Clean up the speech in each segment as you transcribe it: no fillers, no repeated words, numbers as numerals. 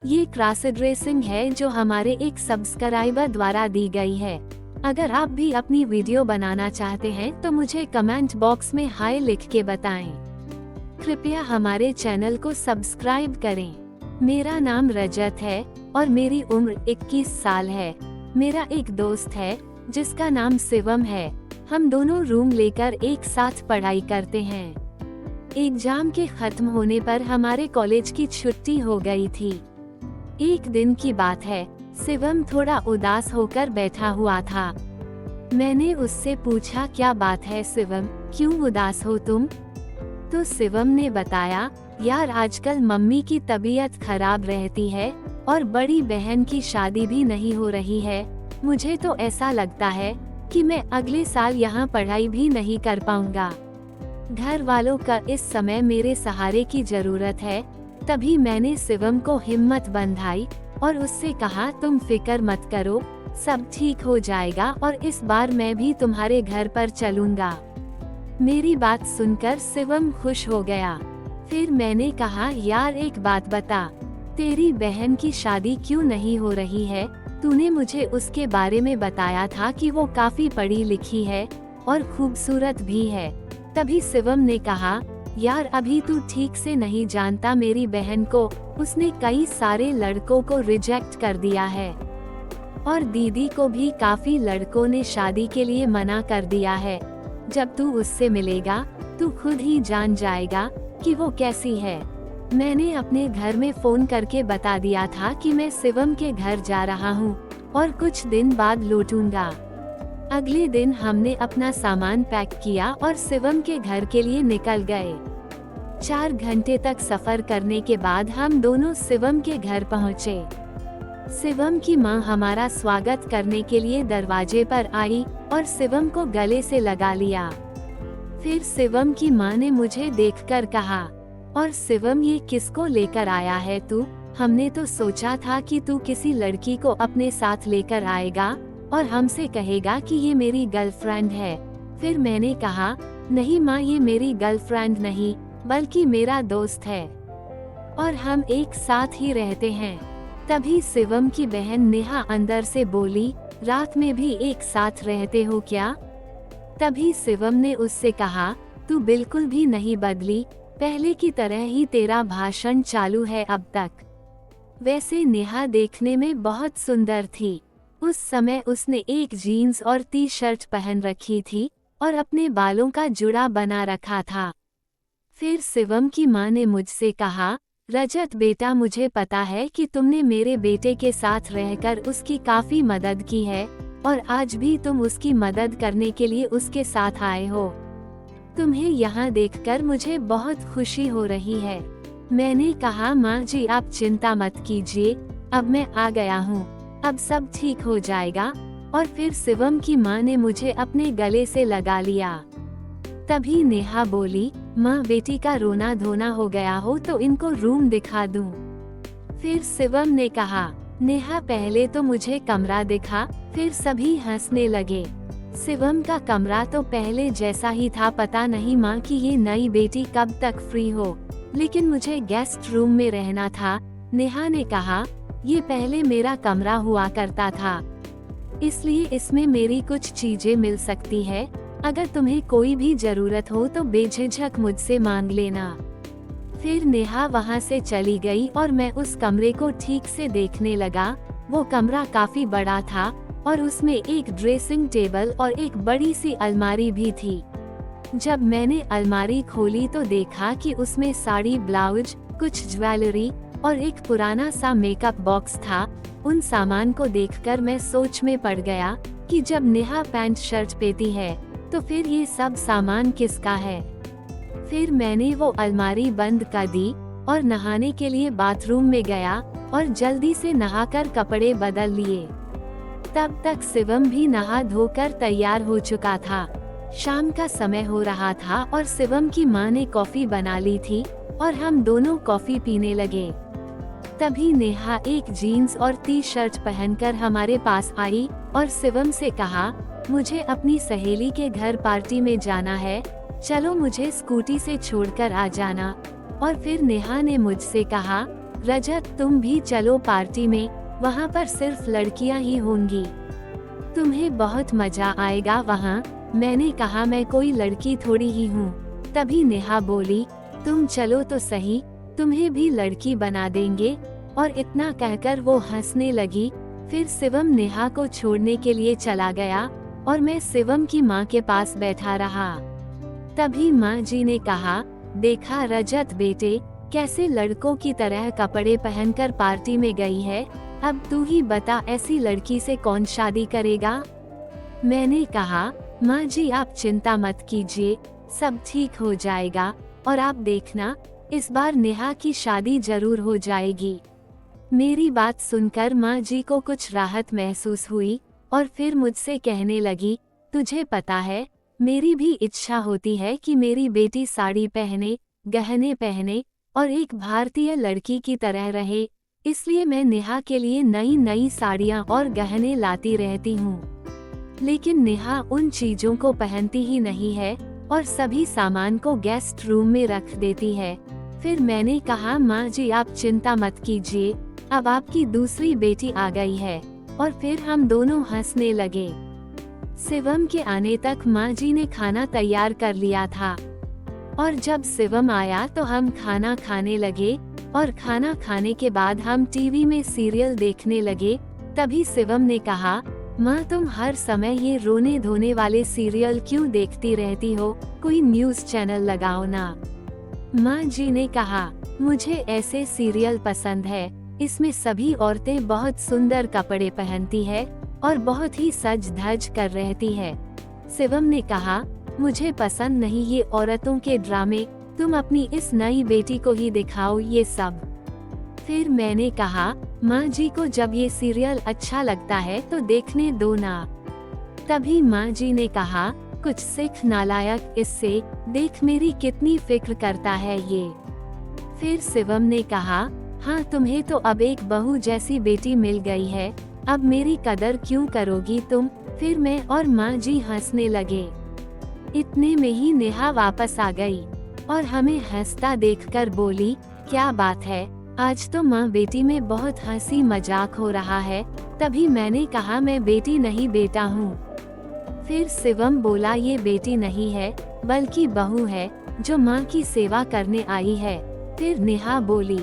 ये cross dressing है जो हमारे एक सब्सक्राइबर द्वारा दी गई है। अगर आप भी अपनी वीडियो बनाना चाहते हैं तो मुझे कमेंट बॉक्स में हाय लिख के बताएं। कृपया हमारे चैनल को सब्सक्राइब करें। मेरा नाम रजत है और मेरी उम्र 21 साल है। मेरा एक दोस्त है जिसका नाम शिवम है। हम दोनों रूम लेकर एक साथ पढ़ाई करते हैं। एग्जाम के खत्म होने पर हमारे कॉलेज की छुट्टी हो गई थी। एक दिन की बात है, शिवम थोड़ा उदास होकर बैठा हुआ था। मैंने उससे पूछा, क्या बात है शिवम, क्यों उदास हो तुम? तो शिवम ने बताया, यार आजकल मम्मी की तबीयत खराब रहती है और बड़ी बहन की शादी भी नहीं हो रही है। मुझे तो ऐसा लगता है कि मैं अगले साल यहाँ पढ़ाई भी नहीं कर पाऊंगा। घर वालों का इस समय मेरे सहारे की जरूरत है। तभी मैंने शिवम को हिम्मत बंधाई और उससे कहा, तुम फिक्र मत करो, सब ठीक हो जाएगा और इस बार मैं भी तुम्हारे घर पर चलूंगा। मेरी बात सुनकर शिवम खुश हो गया। फिर मैंने कहा, यार एक बात बता, तेरी बहन की शादी क्यों नहीं हो रही है? तूने मुझे उसके बारे में बताया था कि वो काफी पढ़ी लिखी है और खूबसूरत भी है। तभी शिवम ने कहा, यार अभी तू ठीक से नहीं जानता मेरी बहन को। उसने कई सारे लड़कों को रिजेक्ट कर दिया है और दीदी को भी काफी लड़कों ने शादी के लिए मना कर दिया है। जब तू उससे मिलेगा तू खुद ही जान जाएगा कि वो कैसी है। मैंने अपने घर में फोन करके बता दिया था कि मैं शिवम के घर जा रहा हूँ और कुछ दिन बाद लौटूंगा। अगले दिन हमने अपना सामान पैक किया और शिवम के घर के लिए निकल गए। 4 घंटे तक सफर करने के बाद हम दोनों शिवम के घर पहुँचे। शिवम की माँ हमारा स्वागत करने के लिए दरवाजे पर आई और शिवम को गले से लगा लिया। फिर शिवम की माँ ने मुझे देखकर कहा, और शिवम ये किसको लेकर आया है तू? हमने तो सोचा था कि तू किसी लड़की को अपने साथ लेकर आएगा और हमसे कहेगा कि ये मेरी गर्लफ्रेंड है। फिर मैंने कहा, नहीं माँ, ये मेरी गर्लफ्रेंड नहीं बल्कि मेरा दोस्त है और हम एक साथ ही रहते हैं। तभी शिवम की बहन नेहा अंदर से बोली, रात में भी एक साथ रहते हो क्या? तभी शिवम ने उससे कहा, तू बिल्कुल भी नहीं बदली, पहले की तरह ही तेरा भाषण चालू है अब तक। वैसे नेहा देखने में बहुत सुंदर थी। उस समय उसने एक जीन्स और टी-शर्ट पहन रखी थी और अपने बालों का जुड़ा बना रखा था। फिर शिवम की माँ ने मुझसे कहा, रजत बेटा, मुझे पता है कि तुमने मेरे बेटे के साथ रहकर उसकी काफी मदद की है और आज भी तुम उसकी मदद करने के लिए उसके साथ आए हो। तुम्हें यहाँ देखकर मुझे बहुत खुशी हो रही है। मैंने कहा, माँ जी आप चिंता मत कीजिए, अब मैं आ गया हूँ, अब सब ठीक हो जाएगा। और फिर शिवम की माँ ने मुझे अपने गले से लगा लिया। तभी नेहा बोली, माँ बेटी का रोना धोना हो गया हो तो इनको रूम दिखा दूँ। फिर शिवम ने कहा, नेहा पहले तो मुझे कमरा दिखा। फिर सभी हंसने लगे। शिवम का कमरा तो पहले जैसा ही था। पता नहीं माँ कि ये नई बेटी कब तक फ्री हो, लेकिन मुझे गेस्ट रूम में रहना था। नेहा ने कहा, ये पहले मेरा कमरा हुआ करता था, इसलिए इसमें मेरी कुछ चीजें मिल सकती है। अगर तुम्हें कोई भी जरूरत हो तो बेझिझक मुझसे मांग लेना। फिर नेहा वहाँ से चली गई और मैं उस कमरे को ठीक से देखने लगा। वो कमरा काफी बड़ा था और उसमें एक ड्रेसिंग टेबल और एक बड़ी सी अलमारी भी थी। जब मैंने अलमारी खोली तो देखा कि उसमें साड़ी, ब्लाउज, कुछ ज्वेलरी और एक पुराना सा मेकअप बॉक्स था। उन सामान को देखकर मैं सोच में पड़ गया कि जब नेहा पैंट शर्ट पहनती है तो फिर ये सब सामान किसका है। फिर मैंने वो अलमारी बंद कर दी और नहाने के लिए बाथरूम में गया और जल्दी से नहाकर कपड़े बदल लिए। तब तक शिवम भी नहा धोकर तैयार हो चुका था। शाम का समय हो रहा था और शिवम की माँ ने कॉफी बना ली थी और हम दोनों कॉफी पीने लगे। तभी नेहा एक जीन्स और टी-शर्ट पहनकर हमारे पास आई और शिवम से कहा, मुझे अपनी सहेली के घर पार्टी में जाना है, चलो मुझे स्कूटी से छोड़कर आ जाना। और फिर नेहा ने मुझसे कहा, रजत तुम भी चलो पार्टी में, वहाँ पर सिर्फ लड़कियाँ ही होंगी, तुम्हें बहुत मजा आएगा वहाँ। मैंने कहा मैं कोई लड़की थोड़ी ही हूँ। तभी नेहा बोली तुम चलो तो सही, तुम्हें भी लड़की बना देंगे। और इतना कहकर वो हंसने लगी। फिर शिवम नेहा को छोड़ने के लिए चला गया और मैं शिवम की माँ के पास बैठा रहा। तभी माँ जी ने कहा, देखा रजत बेटे, कैसे लड़कों की तरह कपड़े पहनकर पार्टी में गई है। अब तू ही बता, ऐसी लड़की से कौन शादी करेगा। मैंने कहा, माँ जी आप चिंता मत कीजिए, सब ठीक हो जाएगा और आप देखना, इस बार नेहा की शादी जरूर हो जाएगी। मेरी बात सुनकर माँ जी को कुछ राहत महसूस हुई और फिर मुझसे कहने लगी, तुझे पता है, मेरी भी इच्छा होती है कि मेरी बेटी साड़ी पहने, गहने पहने और एक भारतीय लड़की की तरह रहे, इसलिए मैं नेहा के लिए नई नई साड़ियाँ और गहने लाती रहती हूँ। लेकिन नेहा उन चीजों को पहनती ही नहीं है और सभी सामान को गेस्ट रूम में रख देती है। फिर मैंने कहा, माँ जी आप चिंता मत कीजिए, अब आपकी दूसरी बेटी आ गई है। और फिर हम दोनों हंसने लगे। शिवम के आने तक माँ जी ने खाना तैयार कर लिया था और जब शिवम आया तो हम खाना खाने लगे और खाना खाने के बाद हम टीवी में सीरियल देखने लगे। तभी शिवम ने कहा, माँ तुम हर समय ये रोने धोने वाले सीरियल क्यों देखती रहती हो, कोई न्यूज़ चैनल लगाओ ना। माँ जी ने कहा, मुझे ऐसे सीरियल पसंद है, इसमें सभी औरतें बहुत सुंदर कपड़े पहनती है और बहुत ही सज धज कर रहती है। शिवम ने कहा, मुझे पसंद नहीं ये औरतों के ड्रामे, तुम अपनी इस नई बेटी को ही दिखाओ ये सब। फिर मैंने कहा, माँ जी को जब ये सीरियल अच्छा लगता है तो देखने दो ना। तभी माँ जी ने कहा, कुछ सीख नालायक इससे, देख मेरी कितनी फिक्र करता है ये। फिर शिवम ने कहा, हाँ तुम्हें तो अब एक बहू जैसी बेटी मिल गई है, अब मेरी कदर क्यों करोगी तुम। फिर मैं और माँ जी हंसने लगे। इतने में ही नेहा वापस आ गई और हमें हंसता देखकर बोली, क्या बात है, आज तो माँ बेटी में बहुत हंसी मजाक हो रहा है। तभी मैंने कहा, मैं बेटी नहीं बेटा हूँ। फिर शिवम बोला, ये बेटी नहीं है बल्कि बहू है जो माँ की सेवा करने आई है। फिर नेहा बोली,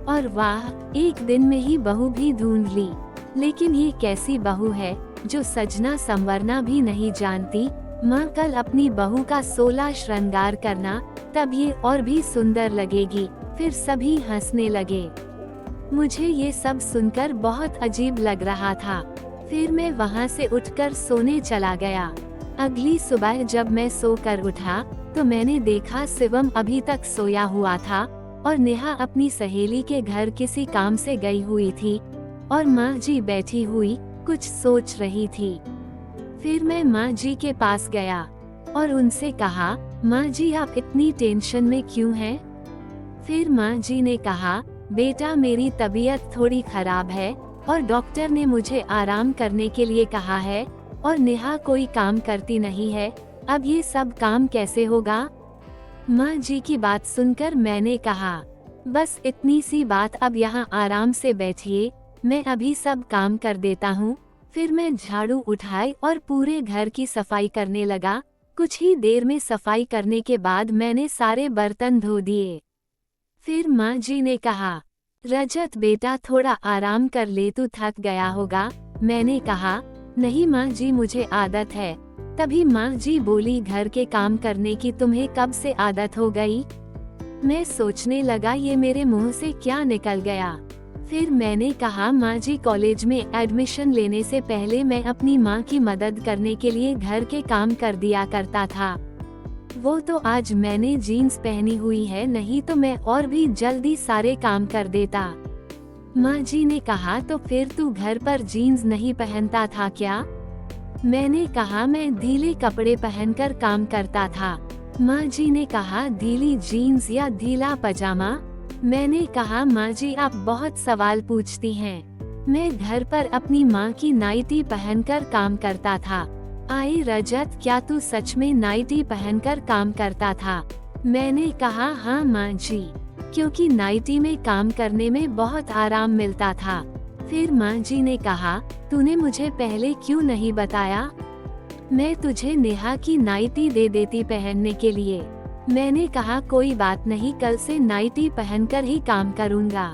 और वाह, एक दिन में ही बहू भी ढूंढ ली, लेकिन ये कैसी बहू है जो सजना संवरना भी नहीं जानती। माँ कल अपनी बहू का 16 श्रृंगार करना, तब ये और भी सुंदर लगेगी। फिर सभी हंसने लगे। मुझे ये सब सुनकर बहुत अजीब लग रहा था। फिर मैं वहाँ से उठकर सोने चला गया। अगली सुबह जब मैं सोकर उठा तो मैंने देखा शिवम अभी तक सोया हुआ था और नेहा अपनी सहेली के घर किसी काम से गई हुई थी और माँ जी बैठी हुई कुछ सोच रही थी। फिर मैं माँ जी के पास गया और उनसे कहा, माँ जी आप इतनी टेंशन में क्यों हैं? फिर माँ जी ने कहा, बेटा मेरी तबीयत थोड़ी खराब है और डॉक्टर ने मुझे आराम करने के लिए कहा है और नेहा कोई काम करती नहीं है, अब ये सब काम कैसे होगा? माँ जी की बात सुनकर मैंने कहा, बस इतनी सी बात, अब यहाँ आराम से बैठिए, मैं अभी सब काम कर देता हूँ। फिर मैं झाड़ू उठाई और पूरे घर की सफाई करने लगा। कुछ ही देर में सफाई करने के बाद मैंने सारे बर्तन धो दिए। फिर माँ जी ने कहा, रजत बेटा थोड़ा आराम कर ले, तू थक गया होगा। मैंने कहा, नहीं माँ जी मुझे आदत है। तभी माँ जी बोली, घर के काम करने की तुम्हें कब से आदत हो गई? मैं सोचने लगा ये मेरे मुंह से क्या निकल गया। फिर मैंने कहा, माँ जी कॉलेज में एडमिशन लेने से पहले मैं अपनी माँ की मदद करने के लिए घर के काम कर दिया करता था। वो तो आज मैंने जीन्स पहनी हुई है, नहीं तो मैं और भी जल्दी सारे काम कर देता। माँ जी ने कहा, तो फिर तू घर पर जीन्स नहीं पहनता था क्या? मैंने कहा, मैं ढीले कपड़े पहनकर काम करता था। माँ जी ने कहा, ढीली जीन्स या ढीला पजामा? मैंने कहा, माँ जी आप बहुत सवाल पूछती हैं। मैं घर पर अपनी माँ की नाइटी पहनकर काम करता था। आई रजत, क्या तू सच में नाइटी पहनकर काम करता था? मैंने कहा, हाँ माँ जी। क्योंकि नाइटी में काम करने में बहुत आराम मिलता था। फिर माँ जी ने कहा, तूने मुझे पहले क्यों नहीं बताया? मैं तुझे नेहा की नाइटी दे देती पहनने के लिए। मैंने कहा कोई बात नहीं, कल से नाइटी पहनकर ही काम करूँगा।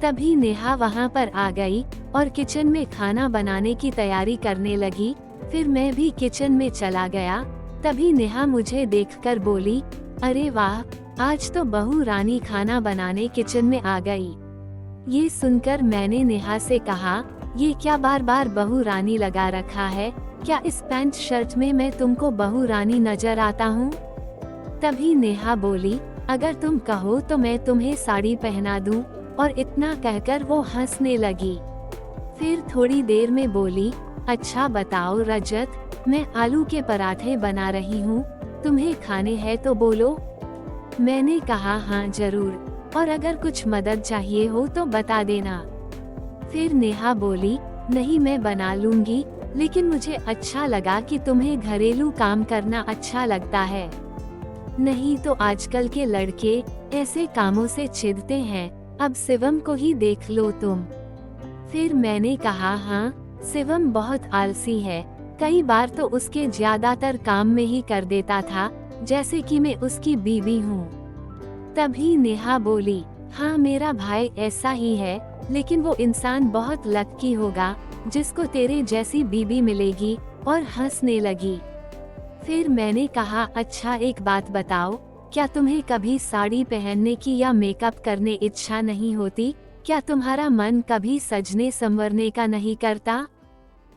तभी नेहा वहाँ पर आ गई और किचन में खाना बनाने की तैयारी करने लगी। फिर मैं भी किचन में चला गया। तभी नेहा मुझे देखकर बोली, अरे वाह, आज तो बहू रानी खाना बनाने किचन में आ गई। ये सुनकर मैंने नेहा से कहा, ये क्या बार बार बहू रानी लगा रखा है? क्या इस पैंट शर्ट में मैं तुमको बहू रानी नजर आता हूँ? तभी नेहा बोली, अगर तुम कहो तो मैं तुम्हें साड़ी पहना दूँ। और इतना कहकर वो हंसने लगी। फिर थोड़ी देर में बोली, अच्छा बताओ रजत, मैं आलू के पराठे बना रही हूँ, तुम्हें खाने हैं तो बोलो। मैंने कहा हाँ जरूर, और अगर कुछ मदद चाहिए हो तो बता देना। फिर नेहा बोली, नहीं मैं बना लूंगी, लेकिन मुझे अच्छा लगा कि तुम्हें घरेलू काम करना अच्छा लगता है। नहीं तो आजकल के लड़के ऐसे कामों से चिढ़ते हैं। अब शिवम को ही देख लो तुम। फिर मैंने कहा हाँ, शिवम बहुत आलसी है, कई बार तो उसके ज्यादातर काम में ही कर देता था, जैसे कि मैं उसकी बीवी हूँ। तभी नेहा बोली, हाँ मेरा भाई ऐसा ही है, लेकिन वो इंसान बहुत लकी होगा जिसको तेरे जैसी बीवी मिलेगी, और हंसने लगी। फिर मैंने कहा, अच्छा एक बात बताओ, क्या तुम्हें कभी साड़ी पहनने की या मेकअप करने इच्छा नहीं होती? क्या तुम्हारा मन कभी सजने संवरने का नहीं करता?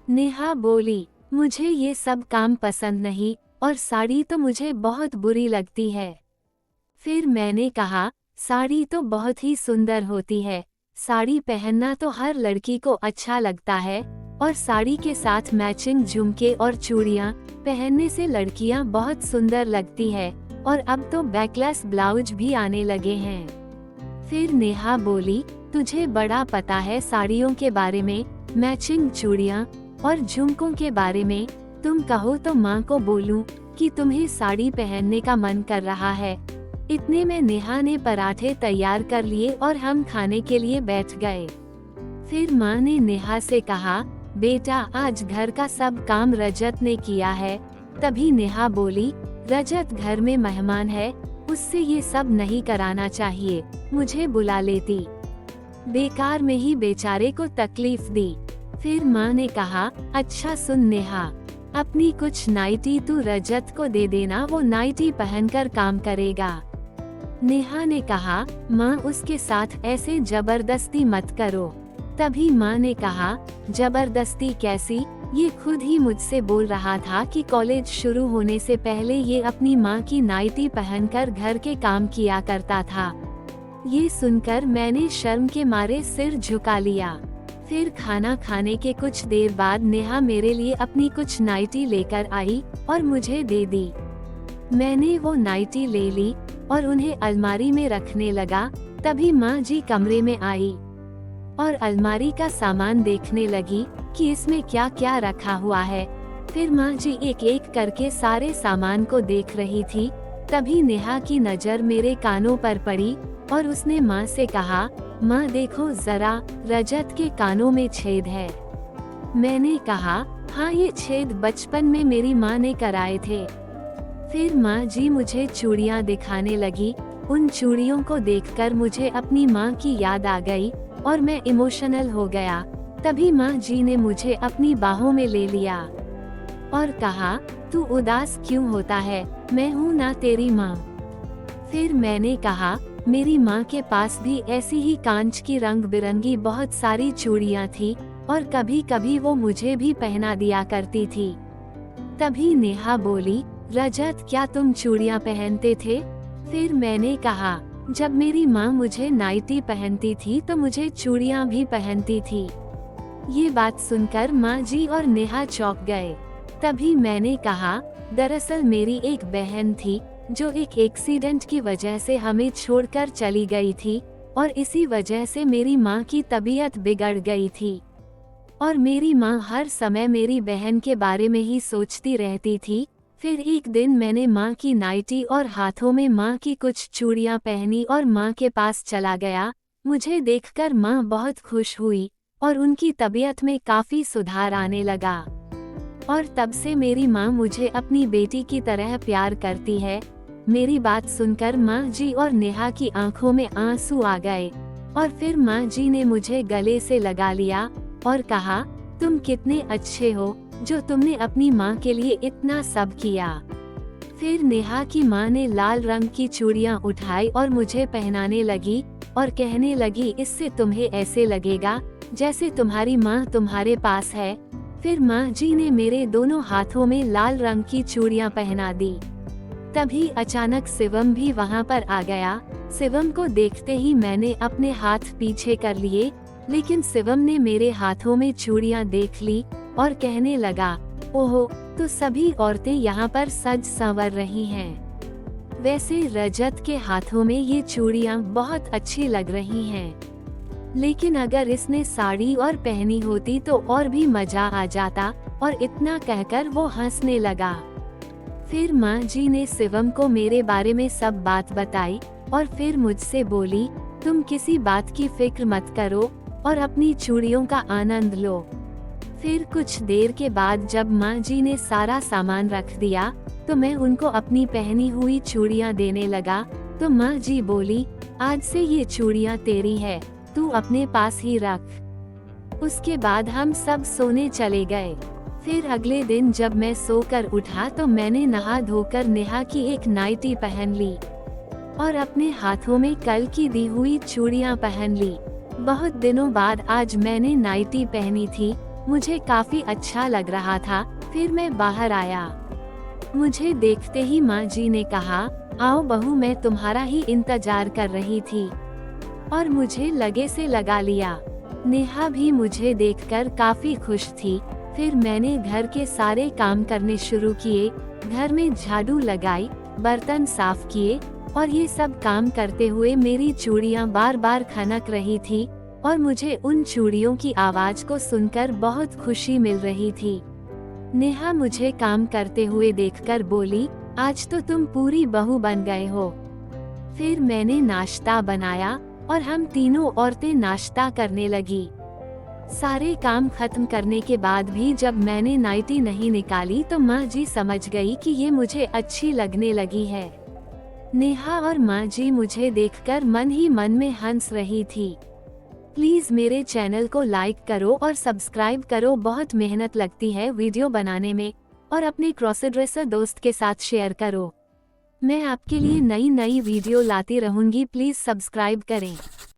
नेहा बोली, मुझे ये सब काम पसंद नहीं, और साड़ी तो मुझे बहुत बुरी लगती है। फिर मैंने कहा, साड़ी तो बहुत ही सुंदर होती है, साड़ी पहनना तो हर लड़की को अच्छा लगता है, और साड़ी के साथ मैचिंग झुमके और चूड़ियाँ पहनने से लड़कियाँ बहुत सुंदर लगती है, और अब तो बैकलेस ब्लाउज भी आने लगे हैं। फिर नेहा बोली, तुझे बड़ा पता है साड़ियों के बारे में, मैचिंग चूड़ियाँ और झुमकों के बारे में। तुम कहो तो माँ को बोलूं कि तुम्हें साड़ी पहनने का मन कर रहा है। इतने में नेहा ने पराठे तैयार कर लिए और हम खाने के लिए बैठ गए। फिर माँ ने नेहा से कहा, बेटा आज घर का सब काम रजत ने किया है। तभी नेहा बोली, रजत घर में मेहमान है, उससे ये सब नहीं कराना चाहिए, मुझे बुला लेती, बेकार में ही बेचारे को तकलीफ दी। फिर माँ ने कहा, अच्छा सुन नेहा, अपनी कुछ नाइटी तू रजत को दे देना, वो नाइटी पहनकर काम करेगा। नेहा ने कहा, माँ उसके साथ ऐसे जबरदस्ती मत करो। तभी माँ ने कहा, जबरदस्ती कैसी? ये खुद ही मुझसे बोल रहा था कि कॉलेज शुरू होने से पहले ये अपनी माँ की नाइटी पहनकर घर के काम किया करता था। ये सुनकर मैंने शर्म के मारे सिर झुका लिया। फिर खाना खाने के कुछ देर बाद नेहा मेरे लिए अपनी कुछ नाइटी लेकर आई और मुझे दे दी। मैंने वो नाइटी ले ली और उन्हें अलमारी में रखने लगा। तभी माँ जी कमरे में आई और अलमारी का सामान देखने लगी कि इसमें क्या क्या रखा हुआ है। फिर माँ जी एक एक करके सारे सामान को देख रही थी। तभी नेहा की नजर मेरे कानों पर पड़ी और उसने माँ से कहा, माँ देखो जरा, रजत के कानों में छेद है। मैंने कहा, हाँ ये छेद बचपन में मेरी माँ ने कराए थे। फिर माँ जी मुझे चूड़ियाँ दिखाने लगी। उन चूड़ियों को देखकर मुझे अपनी माँ की याद आ गई और मैं इमोशनल हो गया। तभी माँ जी ने मुझे अपनी बाहों में ले लिया और कहा, तू उदास क्यों होता है, मैं हूँ ना तेरी माँ। फिर मैंने कहा, मेरी माँ के पास भी ऐसी ही कांच की रंग बिरंगी बहुत सारी चूड़ियाँ थी और कभी कभी वो मुझे भी पहना दिया करती थी। तभी नेहा बोली, रजत क्या तुम चूड़ियाँ पहनते थे? फिर मैंने कहा, जब मेरी माँ मुझे नाइटी पहनती थी तो मुझे चूड़ियाँ भी पहनती थी। ये बात सुनकर माँ जी और नेहा चौंक गए। तभी मैंने कहा, दरअसल मेरी एक बहन थी जो एक एक्सीडेंट की वजह से हमें छोड़कर चली गई थी और इसी वजह से मेरी माँ की तबीयत बिगड़ गई थी और मेरी माँ हर समय मेरी बहन के बारे में ही सोचती रहती थी। फिर एक दिन मैंने माँ की नाइटी और हाथों में माँ की कुछ चूड़ियाँ पहनी और माँ के पास चला गया। मुझे देखकर माँ बहुत खुश हुई और उनकी तबीयत में काफ़ी सुधार आने लगा। और तब से मेरी माँ मुझे अपनी बेटी की तरह प्यार करती है। मेरी बात सुनकर माँ जी और नेहा की आंखों में आंसू आ गए और फिर माँ जी ने मुझे गले से लगा लिया और कहा, तुम कितने अच्छे हो जो तुमने अपनी माँ के लिए इतना सब किया। फिर नेहा की माँ ने लाल रंग की चूड़ियाँ उठाई और मुझे पहनाने लगी और कहने लगी, इससे तुम्हें ऐसे लगेगा जैसे तुम्हारी माँ तुम्हारे पास है। फिर माँ जी ने मेरे दोनों हाथों में लाल रंग की चूड़ियाँ पहना दी। तभी अचानक शिवम भी वहाँ पर आ गया। शिवम को देखते ही मैंने अपने हाथ पीछे कर लिए, लेकिन शिवम ने मेरे हाथों में चूड़ियाँ देख ली और कहने लगा, ओहो, तो सभी औरतें यहाँ पर सज संवर रही हैं। वैसे रजत के हाथों में ये चूड़ियाँ बहुत अच्छी लग रही हैं। लेकिन अगर इसने साड़ी और पहनी होती तो और भी मजा आ जाता। और इतना कहकर वो हंसने लगा। फिर माँ जी ने शिवम को मेरे बारे में सब बात बताई और फिर मुझसे बोली, तुम किसी बात की फिक्र मत करो और अपनी चूड़ियों का आनंद लो। फिर कुछ देर के बाद जब माँ जी ने सारा सामान रख दिया तो मैं उनको अपनी पहनी हुई चूड़ियाँ देने लगा। तो माँ जी बोली, आज से ये चूड़ियाँ तेरी है, तू अपने पास ही रख। उसके बाद हम सब सोने चले गए। फिर अगले दिन जब मैं सोकर उठा तो मैंने नहा धोकर नेहा की एक नाइटी पहन ली और अपने हाथों में कल की दी हुई चूड़ियाँ पहन ली। बहुत दिनों बाद आज मैंने नाइटी पहनी थी, मुझे काफी अच्छा लग रहा था। फिर मैं बाहर आया। मुझे देखते ही माँ जी ने कहा, आओ बहू, मैं तुम्हारा ही इंतजार कर रही थी, और मुझे लगे से लगा लिया। नेहा भी मुझे देखकर काफी खुश थी। फिर मैंने घर के सारे काम करने शुरू किए, घर में झाड़ू लगाई, बर्तन साफ किए और ये सब काम करते हुए मेरी चूड़ियाँ बार बार खनक रही थी और मुझे उन चूड़ियों की आवाज को सुनकर बहुत खुशी मिल रही थी। नेहा मुझे काम करते हुए देखकर बोली, आज तो तुम पूरी बहू बन गए हो। फिर मैंने नाश्ता बनाया और हम तीनों औरतें नाश्ता करने लगी। सारे काम खत्म करने के बाद भी जब मैंने नाइटी नहीं निकाली तो माँ जी समझ गई कि ये मुझे अच्छी लगने लगी है। नेहा और माँ जी मुझे देखकर मन ही मन में हंस रही थी। प्लीज मेरे चैनल को लाइक करो और सब्सक्राइब करो, बहुत मेहनत लगती है वीडियो बनाने में, और अपने क्रॉस ड्रेसर दोस्त के साथ शेयर करो। मैं आपके लिए नई वीडियो लाती रहूंगी, प्लीज सब्सक्राइब करें।